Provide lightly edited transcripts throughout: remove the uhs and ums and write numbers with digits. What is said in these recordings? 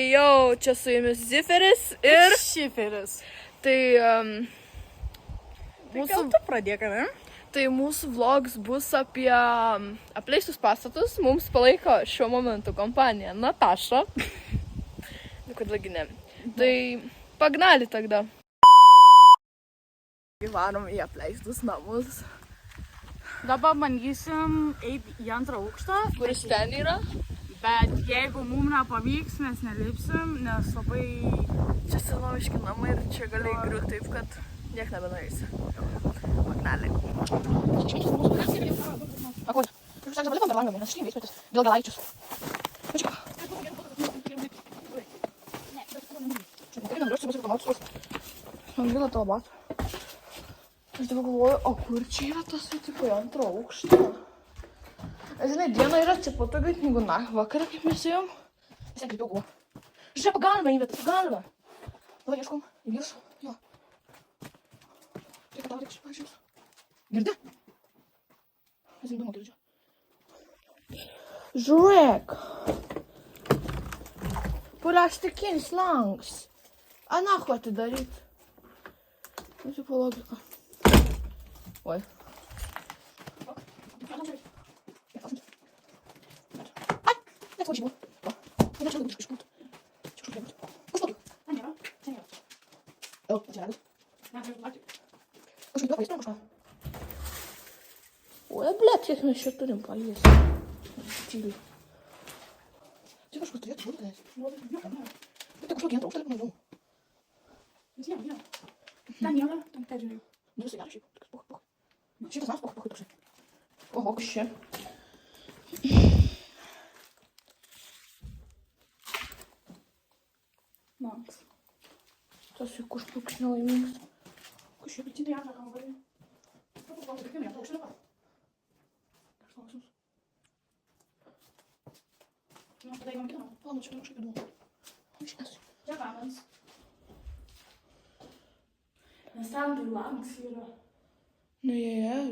Jau, čia su jumis Ziferis ir Šiferis. tai Mūsų tu pradėk, ne? tai mūsų vlogs bus apie apleistus pastatus. Mums palaiko šiuo momentu kompanija Nataša. Kodėlgi ne. Tai pagnali тогда. Varom į apleistus namus. Dabar bandysim eiti į antrą aukštą, Kuris ten yra? bet jeigu mums nepavyks, mes nelipsim, nes labai... Čia senoviški namai ir čia gali griūti taip, kad niek nebenueisi. Pagnali. Какой? Ты же так заболел нормально, нашли весь этот долголайчус. Man gaila to batų. Aš dabar galvoju, o kur čia yra tas tipo antro aukšto? Žinai, diena yra atsipatogai, negu vakarą, kaip mes ėjom. Vis tiek kreipiau galvą. Žiūrėk, pagalba įvietą, pagalba. Dabar ieškom į viršų. Jo. Reikia tau reikia pažiūrės. Girdi? Aš įdomu girdžiu. Žiūrėk. Plastikinis langas. A nahu atidaryt. Nu, tipo logika. Oi. Net ko čia buvo? Va. Kodėl čia labai iškurt? Čia kažkur būt. Kažkur. Ten nėra. Ten nėra. O, atsiradus. Kažkur daug vaistų kažką. Oi, blėt, kiek mes čia turim paliesti. Tyliai. Čia kažkur turėtų būti, nes. Bet tai kažkokį antrą aukštą, nežinau. Vis viena. Ten nėra, ten peržiūrėjau. Nu, visai gerai šiaip. Poch. Šitas nas, poch, toksai. Oho, kas čia? Langas. Tas juk kažkoks nelaimingas. Kažkaip įtinti antrą kambarį. Kaip gal tik antrą aukštą dabar? Kažkoks. Nu, tada įmam kitą. Ладно, čia kažkaip įdomu. Iškės. Čia kamens. Nes ten tai langas yra. Nu,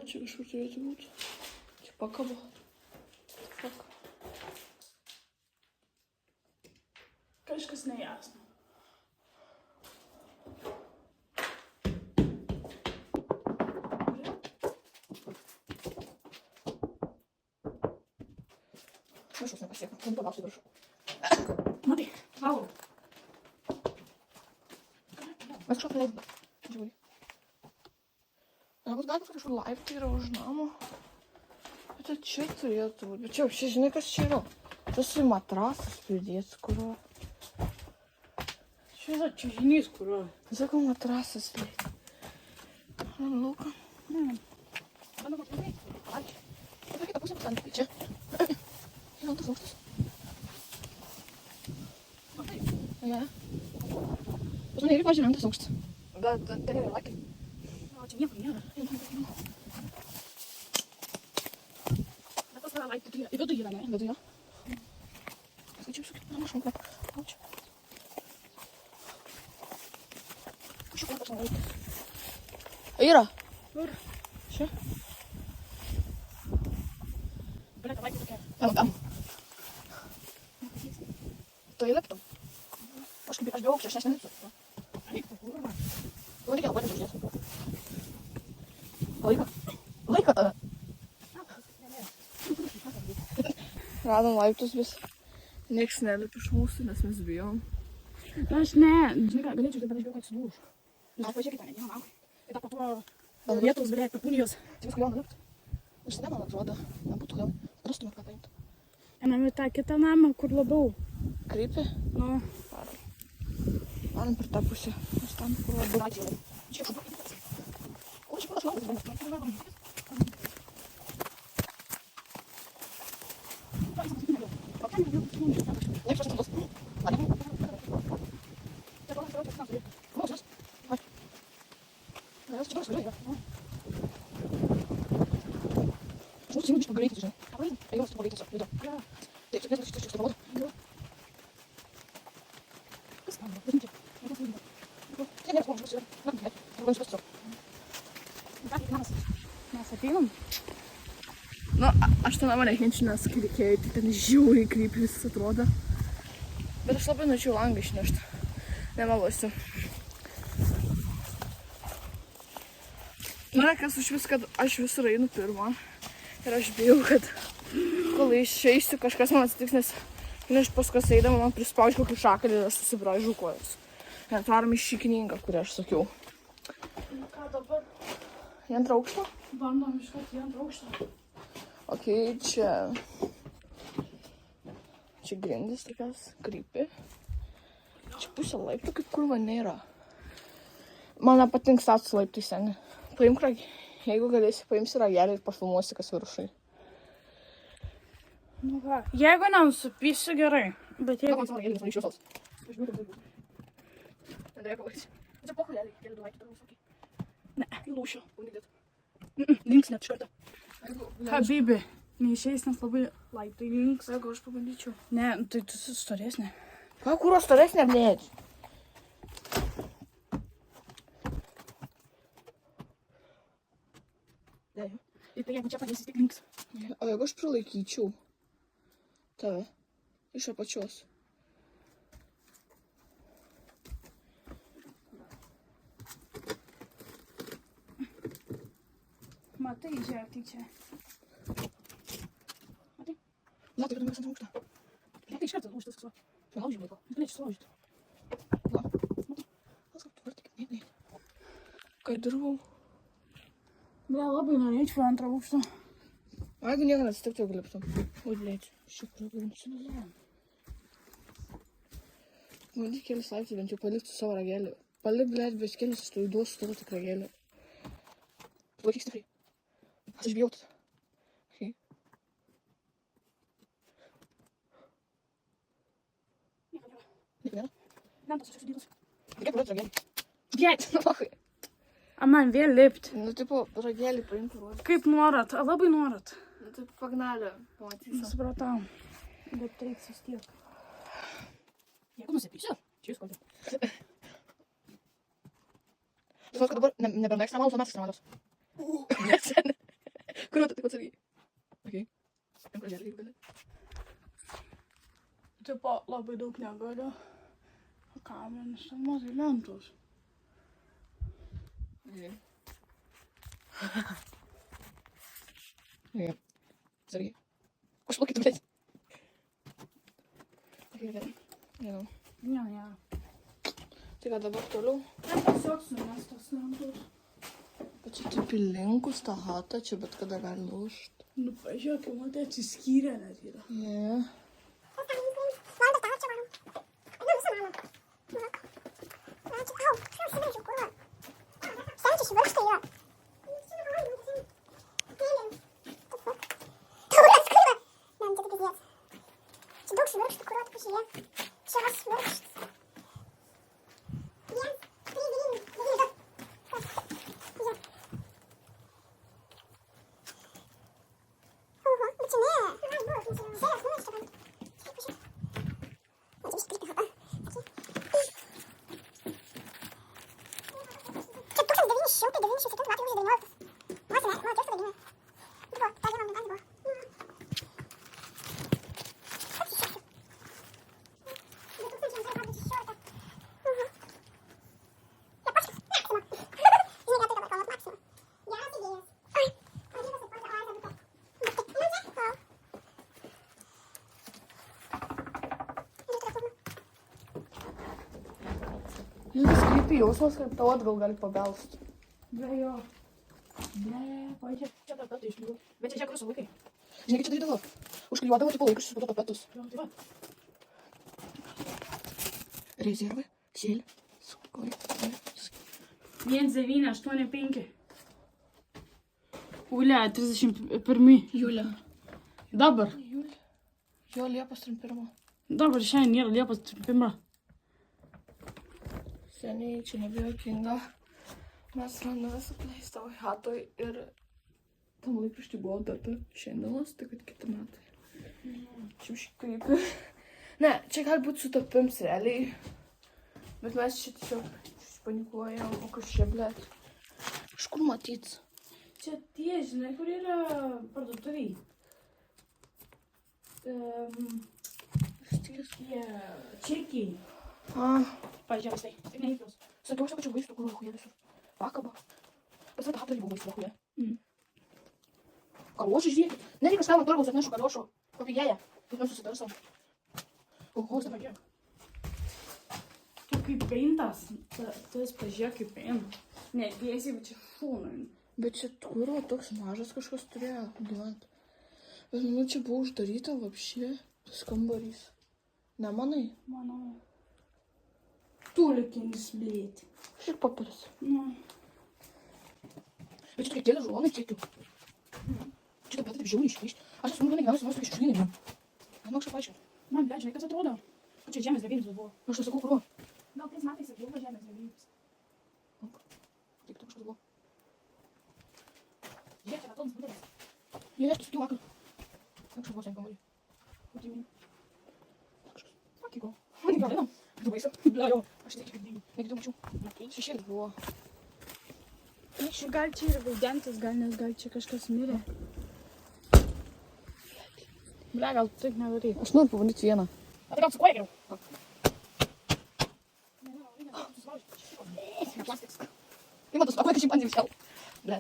čia kažkur turėtų būti. Čia pakabo. Fuck. Kažkas nejasno. Viršus nepasieku. Ten pagausiu viršų. Matai, valgo. Mes kažką praleidom. Žiūrėjau. Galbūt gal kažkur laiptai yra už namo. Bet čia turėtų būti. Bet čia, žinai, kas čia yra? Tas matrasas pridėts, kurio. Čia yra čiužinys, kurio. Sakau, matrasas lėt. Lauka. Mano matai. Palauk. Dabar kitą pusę pasantykiai čia. Yra antras aukštas. Matai. Ja. Pas mane irgi pažiūrė antras aukštas. Bet ten yra laikai. O, čia nieko nėra. Bet tas yra laiptai, tai į vidų yra, ne? Viduje. Skaičiau su kitų mašom, kaip. Aučiu. Kažkaip kaip aš noriu. Yra. Kur? Čia. Blet, laiptai tokia. Tam. Tu įliptum. Aš bijau aukščio, aš nelipsiu. Eik, tu kurva. Nu, reikia labai žiūrėti. Laiko tave. Radom laiptus, vis. Nieks nelipa iš mūsų, nes mes bijom. Aš ne. Žinai ką, galėčiau dabar išbėjau, kad sudūš. Na, pažiūrėkite, ne, vieną lauką. Ir tą po to vietos, blėt, papūnijos. Čia viską gal nulipti. Iš tada, man atrodo, nebūtų gal. Rastumėt ką paimti. Einam į tą kitą namą, kur labiau. Krypi? Nu, Varom per tą pusę. Nes tam, kur labiau. Ačiū. Čia kažkur. O, čia kur aš laukas. Nieks aš nebus. Žinai, biškai greitai, žinai. Ėjau, tu pagreitai, judu. Taip, čia vienas iš to modo. kas man? Bažnyčia. Čia niekas mums yra. Na, blėt, arba jūs pasitro. Mes ateinam. Nu, aš tą namą nekenčiu, nes kai reikėjo, tai ten žiūri, kaip jis atrodo. Bet aš labai norėčiau langą išnešti. Nemeluosiu. Na, kas už vis, kad aš visur einu pirmą. Ir aš bijau, kad kol išeisiu, kažkas man atsitiks, nes aš paskui eidama man prispaudžiu kokį šakalį ir aš susibraižu kojas. Net varom iššykininką, kurį aš sakiau. Ką dabar? Į antrą aukštą? Bandom iškart į antrą aukštą. Ok, čia grindys tokios krypi. Čia pusė laiptų, kaip kurva nėra. Man nepatinka status laiptai seni. Paimk ragelį. Jeigu galėsi, paimsi ragelį ir pafilmuosi, kas viršai. Nu ką, jeigu nenusupysiu gerai, bet jeigu... Man ragelis, man iš visos. Aš bijau, kad tai būtų. Andrėja, pavadys. Tai pohulėlį, keli du laiptai per visokį. Ne. Įlūšiu, unidėt. Links net iš karto. Habibi, neišeis, nes labai laiptai links. Jeigu aš pabandyčiau. Ne, tai tu storesnė. Ką, kur aš storesnė, blėdž? Ir tai jeigu čia padėsi tik links. O jeigu aš prilaikyčiau tave iš apačios? Matai, žiūrėk, tai čia. Matai? Na, tai kad mes ant aukštą. Ne, tai iš karto lūžtas kažko. Pralaužiu laiko. Galėčiau sulaužyti. Na, matai. Kas kaip tu vartai, kad ne. Kai dirbau. Ble, labai norėčiau antrą aukštą. O jeigu nieko neatsitiktų, jeigu liptum. Oi, blėdž. Šiuo pragyvensiu. Bandyk kelis laiptus, bent jau palikti savo ragelį. Palik, blėdž, bet kelis tu įduosiu tada tik ragelį. Laikyk stipriai. Aš bijau tada. Okay. Nieko nėra? Lentos aš sudėtos. Reikia palikti ragelį. Get! Nahai. A man vėl lipt. Nu, tipo, ragelį paimti rodyti. Kaip norat, labai norat. Nu, tai pagnalė, pamatysim. Supratau. Bet reiks vis tiek. Jeigu nusipysiu, čia jūs kalbate. Tu žinot, kad dabar nebėra ekstremalus, o mes ekstremalos. Kur tu taip atsargiai? Okei. Jam ragelį, jeigu gali. Tipo, labai daug negaliu. Ką, man ten mažai lentos. Okay. Okay. Atsargiai. Užplaukit, blėdž. Okay, gerai. Žinau. Ne. Tai ką dabar toliau? Ten tiesiog sumestos lentos. Bet čia taip įlinkus tą hatą, čia bet kada gali lūžt. Nu, pažiūrėk, man tai atsiskyrė net yra. Yeah. Jis krypi jausmas, kaip tavo atgal gali pabelst. Ble, jo. Ble, pažiūrėk. Čia tapetai išliū. Bet čia kur su vaikai. Žinai, kaip čia darydavo? Užklijuodavo tipo laikraščius po to tapetus. Tai va. Rezervai, sėlė, skoj. 1985. Ulia, 31. Julė. Dabar. Julė. Jo, Liepos 31. Dabar šiandien yra Liepos 31. Seniai, čia nebuvo jokinga. Mes randamės apleistoj hatoj ir tam laikraštį buvo data šiandienos, tai kad kiti metai. Čia už krypi. Ne, čia gali būti sutapims realiai. Bet mes čia tiesiog panikuojam, o kas čia, blėt. Iš kur matyt? Čia tie, žinai, kur yra parduotuviai. Vis tik Gėlės. Jie čekiai. A, Pažiūrėjau, tai. Taip neįpiaus. sakiausi, kad čia vaistų, kur хуя visur. Pakaba. Pas tą aptarį buvo vaistų, хуя. Калоши žiūrėkit. Nereikia kažką man turgaus atnešu kalošo. Papigėję. Kaip mes susitarsim. Oho, Pažiūrėjau. Tu kaip peintas. Tas pažiūrėjau kaip peintas. Ne, tiesiai, bet čia šūnai. Bet čia kurva toks mažas kažkas turėjo gyventi. Bet manau, čia buvo uždaryta vapšė tas kambarys. Nemanai? Manau. Tulikinis, blėt. Šiek papiris. Nu. Bet čia tokie kėlė žulonai kiekiu. Čia taip pat taip žiauriai iškeišti. Aš esu nuvenai gyvenus vienos iškšlinė. Man kažką paaiškinti. Man, blėt, žinai, kas atrodo? Kad čia žemės drebėjimas buvo. Aš tai sakau, kurva. Gal tais metais ir buvo žemės drebėjimas. Kaip tai kažkas buvo. Žiūrėk, čia betonas budelis. Jie aš sakiau vakar. Kažkas buvo ten kambarį. Ko tu mini? Fuck you, man gal einam. Tu baisa. Bля, jo. Aš tik kaip negi tu mačiau. Šešėlis buvo. Čia gal čia ir vaidentis, nes gal čia kažkas mirė. Bля, gal tu taip nedarai. Aš noriu pabandyti vieną. A tai gal su kuo geriau? Ima tas nakoj, kad šiaip bandžiau šel. Ble.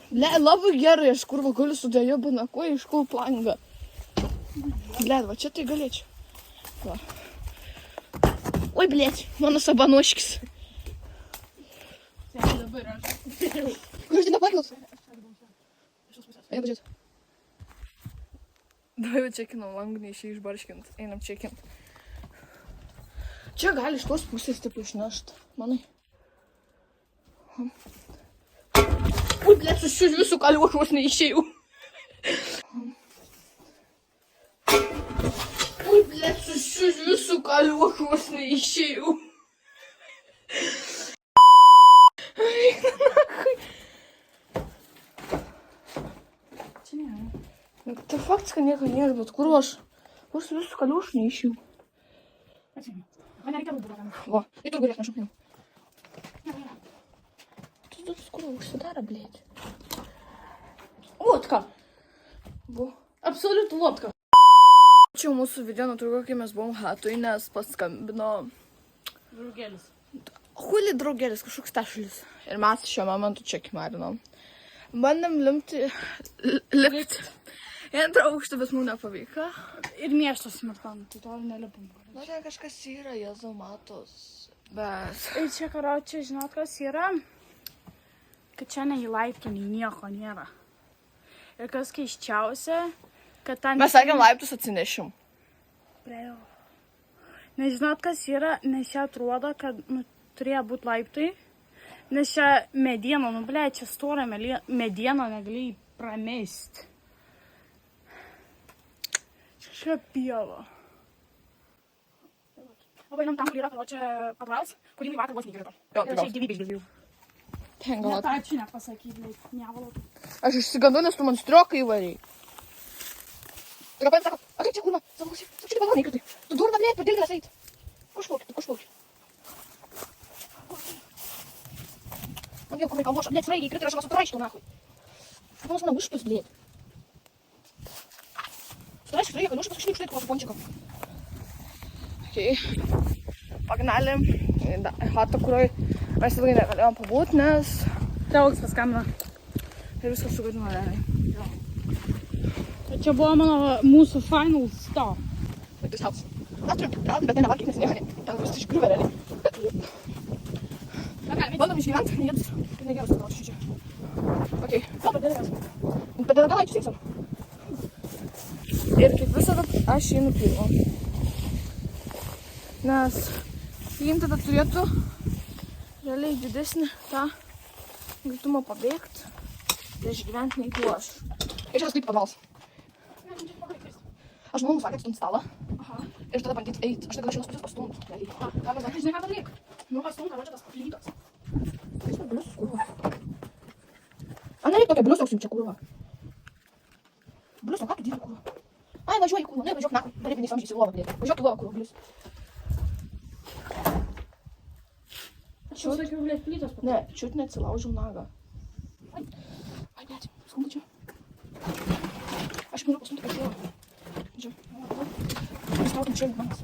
Ble, labai gerai, aš kurva galiu su dėjobu nakoj iš kul plangą. Ble, va čia tai galėčiau. Va. Oi, blėt, mano sabanoškis. Dabar aš. Kur aš tai nepakils? Eina pažiūrėt. Davai jau čekinam langų, neišėjai išbarškint. Einam čekint. Čia gali iš tos pusės taip išnešt. Manai. Ui, blėt, susižiūrėjau visų kaliuošų, aš neišėjau. Ui, blėt, susižiūrėjau visų kaliuošų, aš neišėjau. Čia ne. Tai faktas, kad nieko nėra, bet kur aš visų kaliuošų neišėjau. Atsiėmė. Man nereikia rūbų tokiam. Va, į tur galės nešau. Tu tas kur užsidara, blėt. Vodka. Bu. Absoliutų vodka. Čia mūsų video nutrūko, kai mes buvom hatui, nes paskambino Draugelis. huli draugelis, kažkoks tešulis. Ir mes šiuo momentu čia kimarinom. Bandėm lipti į antrą aukštą, bet mums nepavyko. Ir miestas smartam, tai to nelipam. Na, ten kažkas yra, Jėzau matos. Bet... Ir čia, karočią, žinot, kas yra? Kad čia nei laiptų, nei nieko nėra. Ir kas keiščiausia, kad ten... Mes sakėm, laiptus atsinešim. Priejo. Nežinot, kas yra, nes čia atrodo, kad turėjo būti laiptai. Nes čia mediena, ble, čia storą medieną negali pramesti. Čia pieva. O einam tam, kur yra, karočią, padvaras, kurį vakar vos negrįžo. Jo, Ir čia gyvybė išgyvėjau. Ten Net galvoju. ačiū nepasakyti, nevalau. Aš išsigandau, nes tu man strioką įvarėjai. Ir kapais sako, a kaip čia kurva, sako, čia balonai įkritai. Tu durna, blėt, per dilgėlės eit. Kažkokį. Man vėl kurva kalvoša, blėt, sraigiai įkritai, aš man sutraiškiau, nahui. Aš man užpis, blėt. Sutraiškiau sraigiai, kad užpis išnikštai, kuo su pončikom. Okay. Pagnalėm į hatą, kurioj mes ilgai negalėjom pabūt, nes... Draugs paskambino. Ir viskas sugadino realiai. Čia buvo mūsų final stop. This house. Mes turim krauti, bet nevalgyti, nes nieko ne. Ten visi išgriuvę realiai. Bandom išgyventi, jėdus. Tai negeras pagrauti šičia. Okei. Bet tada galaičius eisim. Ir kaip visada aš einu pirmo. Nes jiem tada turėtų realiai didesnį tą greitumą pabėgti ir išgyventi negu aš. Ir čia kaip padvals. Aš manau, mums valgyti stumt stalą. Ir tada bandyti eiti. Aš tada iš vienos pusės pastumt. Realiai. Ką mes Žinai, ką daryk? Nu, pastum, karočią, tas plytas. Kas per bliusus, kurva? A, nereik tokia bliusos jums čia, kurva. Bliuso, ką tu dirbi, kurva? Ai, važiuoji, kurva. Ne, važiuok, naku. Darybiniais amžiais į lovą, blėt. Važiuok į lovą, kurva, blius. Aš jau sakiau, blėt, plytas. Ne, čiut neatsilaužiau nagą. Ai, blėt, skamba čia. Aš noriu pastumti kažką. Čia. Pristaukime. čia manas.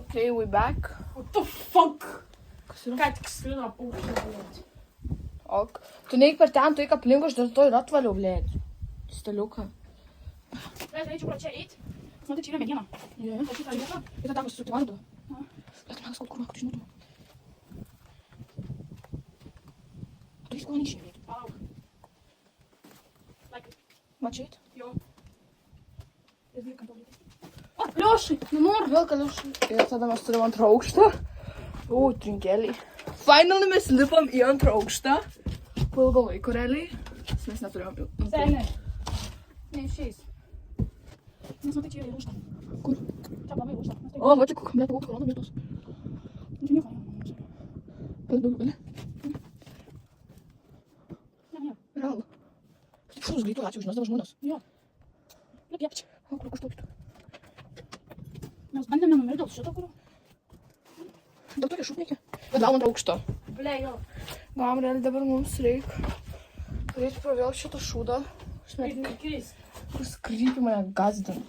Okay, we back. What the fuck? Kas yra? Ką tik skrido paukštė, blėt. Ok. Tu neik per ten, tu eik aplink, aš dar to ir atvaliau, blėt. Staliuką. Blėt, reičiau pro čia eit. Matai, čia yra mediena. Jo. O šitą vietą? Ir tada pasisukti vardu. Aha. Bet man skauda, kur tu žinotum. Tu jis ko neišėjo. Palauk. Like, Mačiait? jo. Ir dvykam pabūt. O, Liošai, nenoriu. Vėl kaliušai. Ir tada mes turim antrą aukštą. O, trinkeliai. Finally mes lipam į antrą aukštą. Po ilgo laiko realiai. Mes neturėjom jau. Seniai. Neišeis. Nes matai, čia yra lūžta. Kur? Čia labai lūžta. O, va čia blėt, kokių kolonų vietos. Čia nieko nemanau. Bet daug gali. Ne. Realu. Šūs greitų ačiū, žinos dabar žmonės. Jo. Liep čia. O, kur kažtokį tu? Mes bandėm nenumirti dėl šito, kurio. Dėl to riešų reikia. Bet gavom antrą aukštą. Ble, jo. Gavom realiai dabar mums reikia. Reikia pro vėl šitą šūdą. Aš nežinau, Kris. kuris krypi mane gazdina.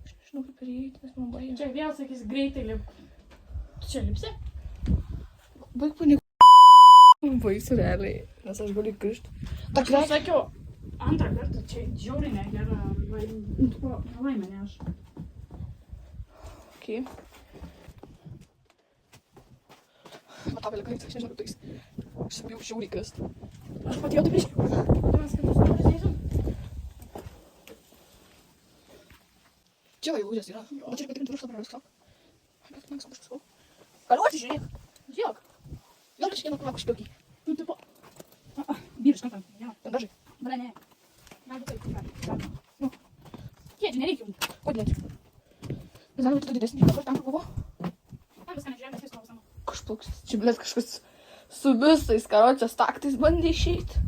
Aš nežinau kaip prieiti, nes man baigė. Čia vėl sakys greitai lip. Tu čia lipsi? Baig panik. Baisu realiai, nes aš galiu įkrišti. Ta Aš kres. sakiau, antrą kartą čia žiauriai negera nelaimė, ne aš. Okay. Matau, vėliau, aš nežinau, kaip tais. Aš bijau žiauriai kast. Aš patėjau taip iškiau. Mes kitus numeris neįsim. Čia va jau lūžęs yra. O čia reikia tikrinti viršą praras ką. Bet man kažkas skau. Galiu atsižiūrėk. Žiūrėk. Gal aš vieną kūrą kažkiokį. Nu, tipo. Vyrišką tam. Jo. Ten dažai. Ble, ne. Gali taip, gali. Nu. Kėdžių nereikia jums. Kodėl? Mes galime tu didesnį. Dabar ten kur buvo. Man viską nežiūrėjom, mes viską visam. Kažkoks, čia blėt kažkas su visais karočios taktais bandė išeiti.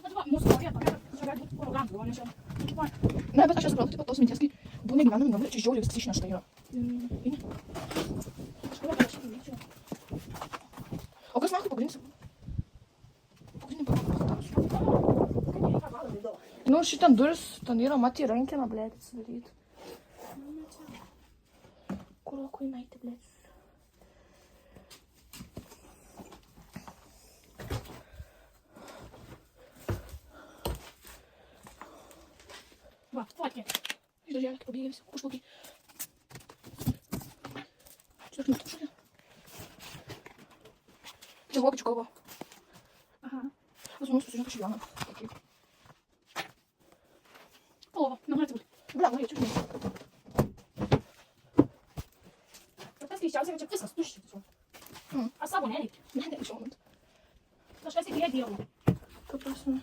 Bet va, mūsų vieta, čia gali būti uraganų, o ne čia. Tipo, Ne, bet aš nesuprantu taip pat tos minties, kai buvo negyvenami namai, čia žiauriai viskas išnešta yra. Eini. kažkurio parašyti greičiau. O kas man kaip pagrindinis? Pagrindinį pagrindinį. Kaip jie tą valą vėliau? Nu, šitam duris, ten yra matį rankiną, blėt, atsidaryti. Kur lakui naitė, blėt. Va, fotkė. Iš darželio, kaip pabėgė visi, užplaukiai. Čia aš nustušau. Čia vokiečių kalba. Aha. Pas mus susižinau, kad gyvena. Polova, nenorėtų būti. Bля, norėčiau žinai. Bet kas keisčiausia, kad čia viskas tuščia tiesiog. Mhm. A savo nereikia. Ne, ne, šiuo momentu. Kažkas į prie dievo. Ta prasme.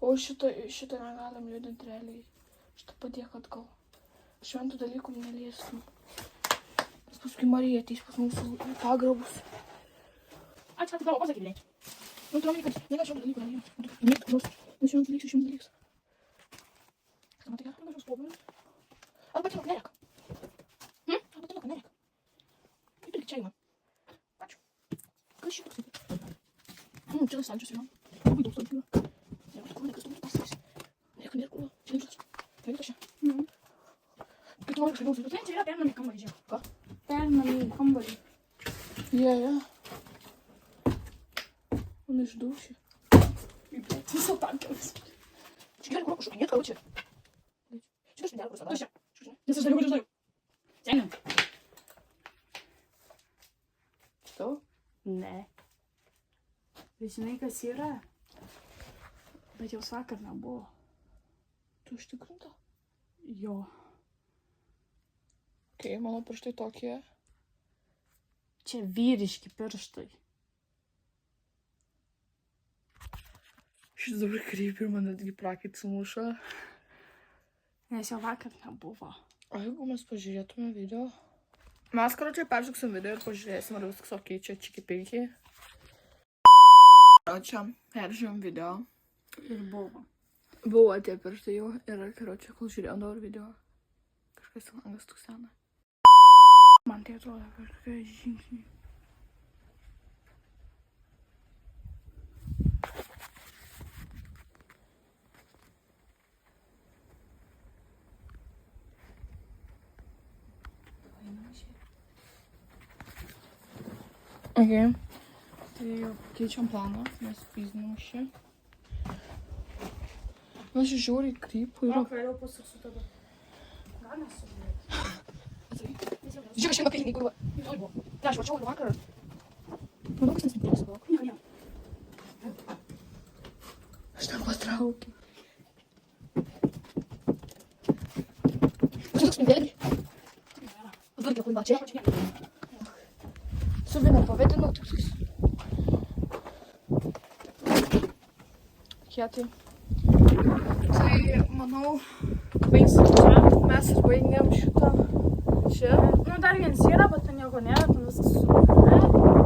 O šitą negalim judinti realiai. Šitą padėk atgal. Šventų dalykų neliestum. Nes paskui Marija ateis pas mūsų pagrabus. Ačiū, kad tavo pasakyti reikia. Nu, tu manai, kad nėra šio dalyko, ne. Ne, nors, nu, šio dalykas, šio dalykas. Ką matai, ką? Kažkas pobūdis. Arba tinok nerek. Arba tinok nerek. Kaip irgi čia ima. Ačiū. Kas šitas? Čia tas saldžius yra. Labai daug saldžių yra. Ne, bet kur nekas turbūt pasakys. Nieko nėra kur. Čia nežas. Tai čia. Kaip tu nori kažkaip mūsų. Čia yra pernami kambarį, žiūrėk. Ką? Pernami kambarį. Jie. Он išdūšė. Visą tankiaus. Čia gerai kur kažkokį nėra, čia. Čia aš nedėliau kur Tuščia. sadar. Nes aš dariau, kad aš dariau. Seniai. Tu? Ne. Bet žinai, kas yra? Bet jos vakar nebuvo. Tu užtikrinta? Jo. Okay, mano pirštai tokie. Čia vyriški pirštai. Šis dabar krypi ir man netgi prakait sumuša. Nes jo vakar nebuvo. O jeigu mes pažiūrėtume video? Mes, karočiai, persuksim video ir pažiūrėsim, ar viskas ok, čia čiki-piki. Karočiai, peržiūrėjom video. Ir buvo. Buvo tie pirštai jau ir, karočiai, kol žiūrėjom dabar video. Kažkas langas tuksena. Man tai atrodo kažkokie žingsniai. Okay. Tai keičiam planą, mes fizinam čia. Aš žiūriu krypų ir... Vėliau pasirsiu tada. Gal nesubėt. Žiūrėk, aš šiandien apylinkai, kur... Ne, aš mačiau ir vakar. Manau, kas nesipirėsi, gal? Ne. Aš ten patraukiu. Aš toks spindėlį. Atvarkė, kur čia. Su viena pavadinau, toks. Kietai. Tai, manau, baigsim čia. Mes ir baigiam šitą čia. Nu, dar vienas yra, bet ten nieko nėra, ten viskas su...